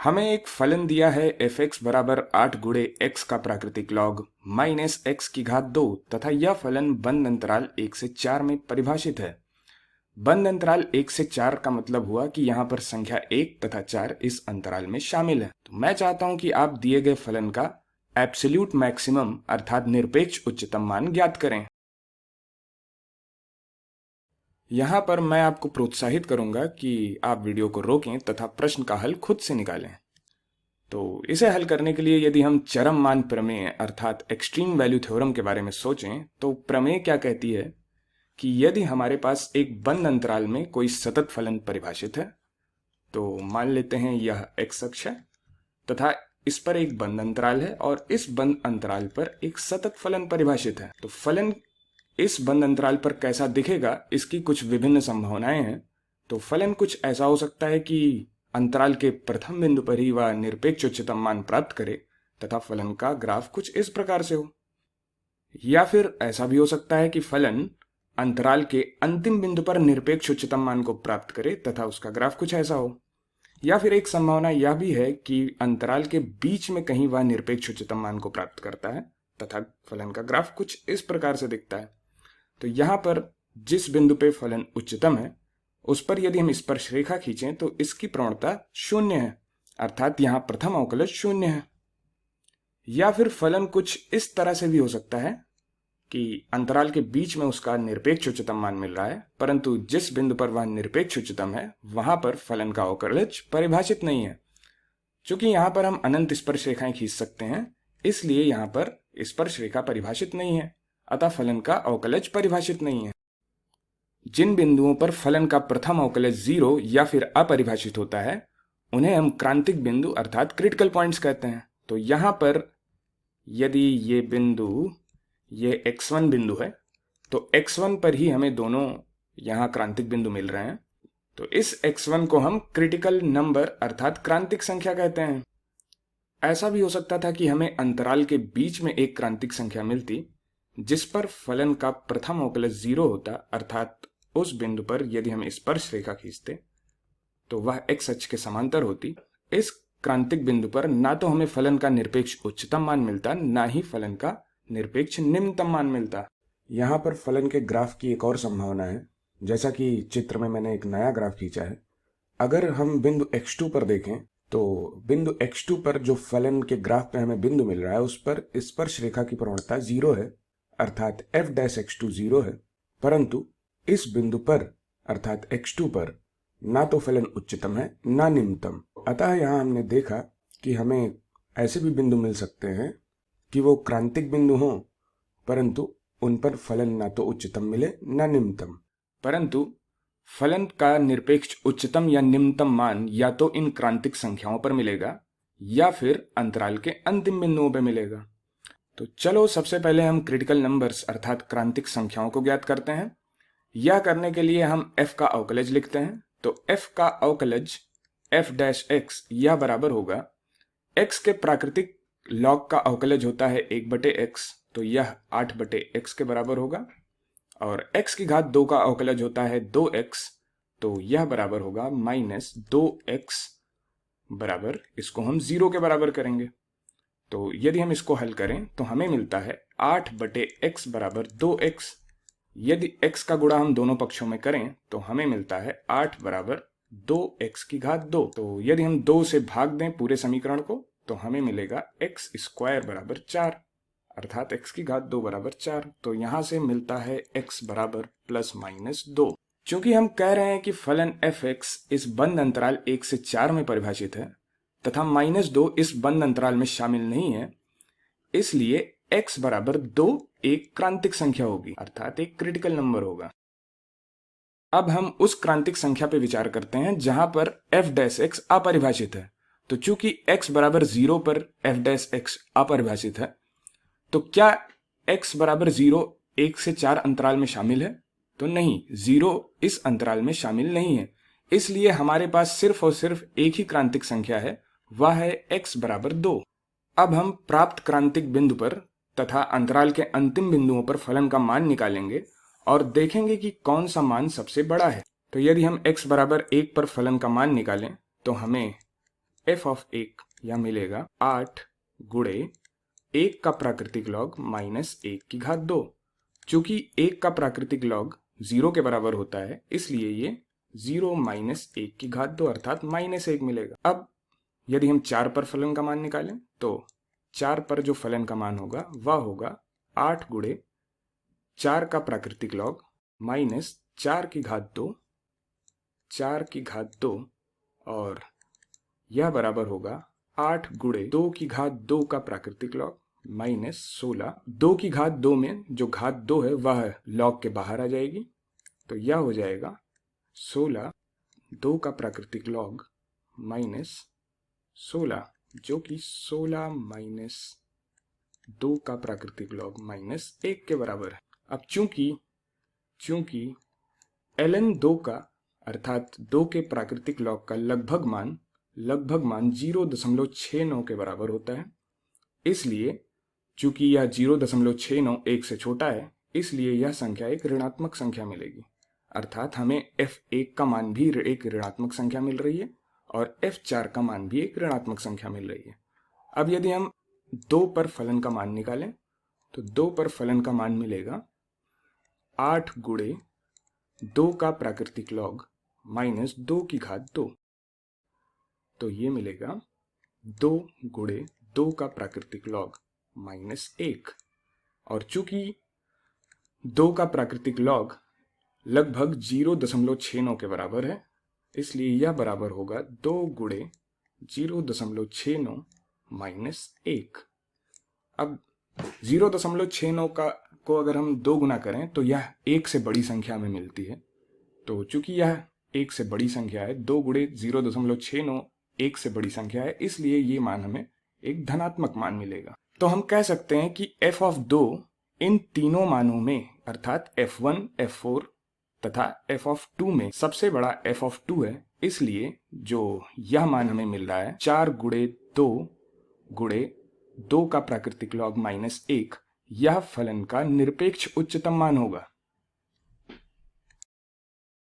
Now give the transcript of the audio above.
हमें एक फलन दिया है एफ एक्स बराबर 8 गुणे एक्स का प्राकृतिक लॉग माइनस एक्स की घात 2 तथा यह फलन बंद अंतराल 1 से 4 में परिभाषित है। बंद अंतराल 1 से 4 का मतलब हुआ कि यहाँ पर संख्या 1 तथा 4 इस अंतराल में शामिल है। तो मैं चाहता हूं कि आप दिए गए फलन का एब्सोल्यूट मैक्सिमम अर्थात निरपेक्ष उच्चतम मान ज्ञात करें। यहाँ पर मैं आपको प्रोत्साहित करूंगा कि आप वीडियो को रोकें तथा प्रश्न का हल खुद से निकालें। तो इसे हल करने के लिए यदि हम चरम मान प्रमेय अर्थात एक्सट्रीम वैल्यू थ्योरम के बारे में सोचें तो प्रमेय क्या कहती है कि यदि हमारे पास एक बंद अंतराल में कोई सतत फलन परिभाषित है, तो मान लेते हैं यह x अक्ष है तथा इस पर एक बंद अंतराल है और इस बंद अंतराल पर एक सतत फलन परिभाषित है, तो फलन इस बंद अंतराल पर कैसा दिखेगा इसकी कुछ विभिन्न संभावनाएं हैं। तो फलन कुछ ऐसा हो सकता है कि अंतराल के प्रथम बिंदु पर ही वह निरपेक्ष उच्चतम मान प्राप्त करे तथा फलन का ग्राफ कुछ इस प्रकार से हो, या फिर ऐसा भी हो सकता है कि फलन अंतराल के अंतिम बिंदु पर निरपेक्ष उच्चतम मान को प्राप्त करे तथा उसका ग्राफ कुछ ऐसा हो, या फिर एक संभावना यह भी है कि अंतराल के बीच में कहीं वह निरपेक्ष उच्चतम मान को प्राप्त करता है तथा फलन का ग्राफ कुछ इस प्रकार से दिखता है। तो यहाँ पर जिस बिंदु पे फलन उच्चतम है उस पर यदि हम स्पर्श रेखा खींचें तो इसकी प्रवणता 0 है, अर्थात यहाँ प्रथम अवकलज 0 है। या फिर फलन कुछ इस तरह से भी हो सकता है कि अंतराल के बीच में उसका निरपेक्ष उच्चतम मान मिल रहा है, परंतु जिस बिंदु पर वह निरपेक्ष उच्चतम है वहां पर फलन का अवकलज परिभाषित नहीं है। चूंकि यहाँ पर हम अनंत स्पर्श रेखाएं खींच सकते हैं इसलिए यहाँ पर स्पर्श रेखा परिभाषित नहीं है, अतः फलन का अवकलज परिभाषित नहीं है। जिन बिंदुओं पर फलन का प्रथम अवकलज 0 या फिर अपरिभाषित होता है उन्हें हम क्रांतिक बिंदु अर्थात क्रिटिकल पॉइंट्स कहते हैं। तो यहाँ पर यदि ये बिंदु ये x1 बिंदु है तो x1 पर ही हमें दोनों यहाँ क्रांतिक बिंदु मिल रहे हैं, तो इस x1 को हम क्रिटिकल नंबर अर्थात क्रांतिक संख्या कहते हैं। ऐसा भी हो सकता था कि हमें अंतराल के बीच में एक क्रांतिक संख्या मिलती जिस पर फलन का प्रथम अवकलज 0 होता, अर्थात उस बिंदु पर यदि हम स्पर्श रेखा खींचते तो वह x अक्ष के समांतर होती। इस क्रांतिक बिंदु पर ना तो हमें फलन का निरपेक्ष उच्चतम मान मिलता ना ही फलन का निरपेक्ष निम्नतम मान मिलता। यहाँ पर फलन के ग्राफ की एक और संभावना है, जैसा कि चित्र में मैंने एक नया ग्राफ खींचा है। अगर हम बिंदु x2 पर देखें तो बिंदु x2 पर जो फलन के ग्राफ पे हमें बिंदु मिल रहा है उस पर स्पर्श रेखा की प्रवणता 0 है, अर्थात f डैश x2 0 है, परंतु इस बिंदु पर अर्थात x2 पर ना तो फलन उच्चतम है ना निम्नतम। अतः यहाँ हमने देखा कि हमें ऐसे भी बिंदु मिल सकते हैं कि वो क्रांतिक बिंदु हों परंतु उन पर फलन ना तो उच्चतम मिले ना निम्नतम, परंतु फलन का निरपेक्ष उच्चतम या निम्नतम मान या तो इन क्रांतिक संख्याओं पर मिलेगा या फिर अंतराल के अंतिम बिंदुओं पर मिलेगा। तो चलो सबसे पहले हम क्रिटिकल नंबर्स अर्थात क्रांतिक संख्याओं को ज्ञात करते हैं। यह करने के लिए हम f का अवकलज लिखते हैं। तो f का अवकलज f डैश x यह बराबर होगा x के प्राकृतिक लॉग का अवकलज होता है 1/x, तो यह 8/x के बराबर होगा, और x की घात 2 का अवकलज होता है 2x, तो यह बराबर होगा -2x बराबर, इसको हम 0 के बराबर करेंगे। तो यदि हम इसको हल करें तो हमें मिलता है 8/x बराबर 2x। यदि x का गुणा हम दोनों पक्षों में करें तो हमें मिलता है 8 बराबर 2x की घात 2। तो यदि हम 2 से भाग दें पूरे समीकरण को तो हमें मिलेगा x स्क्वायर बराबर 4, अर्थात x की घात 2 बराबर 4। तो यहां से मिलता है x बराबर ±2। चूंकि हम कह रहे हैं कि फलन f(x) इस बंद अंतराल 1 से 4 में परिभाषित है तथा -2 इस बंद अंतराल में शामिल नहीं है, इसलिए x बराबर 2 एक क्रांतिक संख्या होगी, अर्थात एक क्रिटिकल नंबर होगा। अब हम उस क्रांतिक संख्या पर विचार करते हैं जहां पर f डैश x अपरिभाषित है। तो चूंकि x बराबर 0 पर f डैश x अपरिभाषित है, तो क्या x बराबर 0 1 से 4 अंतराल में शामिल है? तो नहीं, 0 इस अंतराल में शामिल नहीं है, इसलिए हमारे पास सिर्फ और सिर्फ एक ही क्रांतिक संख्या है, वह है x बराबर 2। अब हम प्राप्त क्रांतिक बिंदु पर तथा अंतराल के अंतिम बिंदुओं पर फलन का मान निकालेंगे और देखेंगे कि कौन सा मान सबसे बड़ा है। तो यदि हम x बराबर 1 पर फलन का मान निकालें तो हमें एफ ऑफ 1 यह मिलेगा 8 गुणे 1 का प्राकृतिक लॉग माइनस 1 की घात 2। चूंकि 1 का प्राकृतिक लॉग 0 के बराबर होता है, इसलिए ये 0 माइनस 1 की घात 2 अर्थात माइनस 1 मिलेगा। अब यदि हम 4 पर फलन का मान निकालें तो 4 पर जो फलन का मान होगा वह होगा 8 गुणे 4 का प्राकृतिक लॉग माइनस 4 की घात 2, 4 की घात 2, और यह बराबर होगा 8 गुणे 2 की घात 2 का प्राकृतिक लॉग माइनस 16। 2 की घात 2 में जो घात 2 है वह लॉग के बाहर आ जाएगी, तो यह हो जाएगा 16 2 का प्राकृतिक लॉग माइनस 16, जो कि 16 माइनस 2 का प्राकृतिक लॉग माइनस 1 के बराबर है। अब चूंकि ln 2 का अर्थात 2 के प्राकृतिक लॉग का लगभग मान 0.69 के बराबर होता है, इसलिए चूंकि यह 0.69 1 से छोटा है, इसलिए यह संख्या एक ऋणात्मक संख्या मिलेगी। अर्थात हमें f1 का मान भी एक ऋणात्मक संख्या मिल रही है और f4 का मान भी एक ऋणात्मक संख्या मिल रही है। अब यदि हम 2 पर फलन का मान निकालें तो 2 पर फलन का मान मिलेगा 8 गुणे 2 का प्राकृतिक लॉग माइनस 2 की घात 2, तो ये मिलेगा 2 गुणे 2 का प्राकृतिक लॉग माइनस 1। और चूंकि 2 का प्राकृतिक लॉग लगभग 0.69 के बराबर है, इसलिए यह बराबर होगा 2 गुणे 0.69 माइनस 1। अब 0.69 को अगर हम 2 गुना करें तो यह 1 से बड़ी संख्या में मिलती है। तो चूंकि यह 1 से बड़ी संख्या है, 2 गुणे 0.69 1 से बड़ी संख्या है, इसलिए ये मान हमें एक धनात्मक मान मिलेगा। तो हम कह सकते हैं कि f ऑफ 2 इन तीनों मानों में अर्थात f1, f4 तथा f ऑफ 2 में सबसे बड़ा f ऑफ 2 है, इसलिए जो यह मान हमें मिल रहा है 4 गुणे 2 गुणे 2 का प्राकृतिक लॉग माइनस 1, यह फलन का निरपेक्ष उच्चतम मान होगा।